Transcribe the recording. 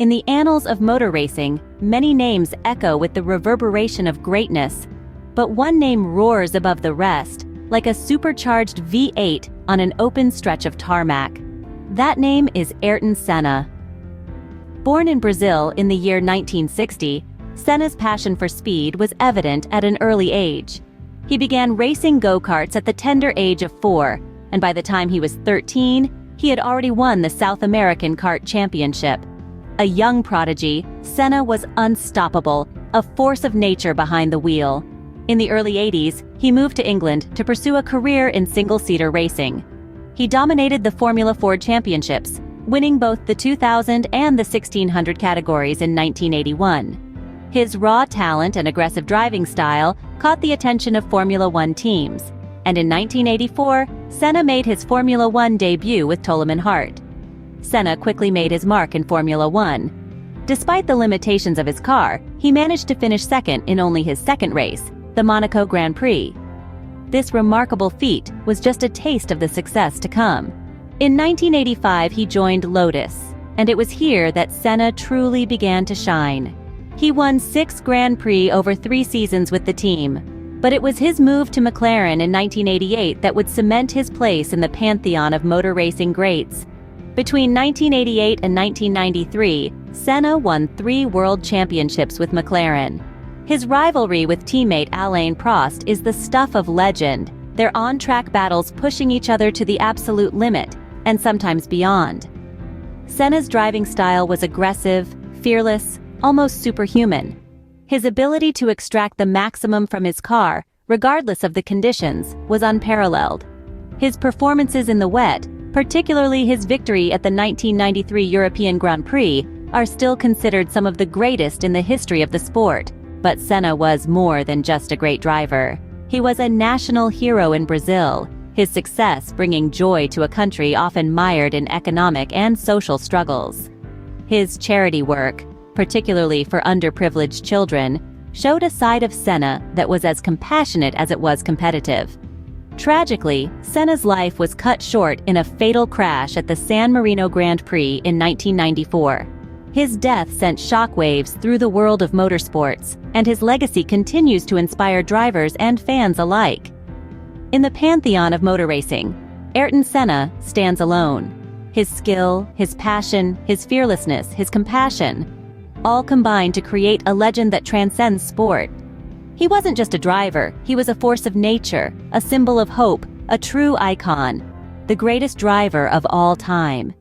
In the annals of motor racing, many names echo with the reverberation of greatness, but one name roars above the rest, like a supercharged V8 on an open stretch of tarmac. That name is Ayrton Senna. Born in Brazil in the year 1960, Senna's passion for speed was evident at an early age. He began racing go-karts at the tender age of 4, and by the time he was 13, he had already won the South American Kart Championship. A young prodigy, Senna was unstoppable, a force of nature behind the wheel. In the early 80s, he moved to England to pursue a career in single-seater racing. He dominated the Formula Ford Championships, winning both the 2000 and the 1600 categories in 1981. His raw talent and aggressive driving style caught the attention of Formula One teams, and in 1984, Senna made his Formula One debut with Toleman Hart. Senna quickly made his mark in Formula One. Despite the limitations of his car, he managed to finish second in only his second race, the Monaco Grand Prix. This remarkable feat was just a taste of the success to come. In 1985, he joined Lotus, and it was here that Senna truly began to shine. He won 6 Grand Prix over 3 seasons with the team, but it was his move to McLaren in 1988 that would cement his place in the pantheon of motor racing greats. Between 1988 and 1993, Senna won 3 world championships with McLaren. His rivalry with teammate Alain Prost is the stuff of legend, their on-track battles pushing each other to the absolute limit, and sometimes beyond. Senna's driving style was aggressive, fearless, almost superhuman. His ability to extract the maximum from his car, regardless of the conditions, was unparalleled. His performances in the wet, particularly his victory at the 1993 European Grand Prix, are still considered some of the greatest in the history of the sport. But Senna was more than just a great driver. He was a national hero in Brazil, his success bringing joy to a country often mired in economic and social struggles. His charity work, particularly for underprivileged children, showed a side of Senna that was as compassionate as it was competitive. Tragically, Senna's life was cut short in a fatal crash at the San Marino Grand Prix in 1994. His death sent shockwaves through the world of motorsports, and his legacy continues to inspire drivers and fans alike. In the pantheon of motor racing, Ayrton Senna stands alone. His skill, his passion, his fearlessness, his compassion, all combine to create a legend that transcends sport. He wasn't just a driver, he was a force of nature, a symbol of hope, a true icon, the greatest driver of all time.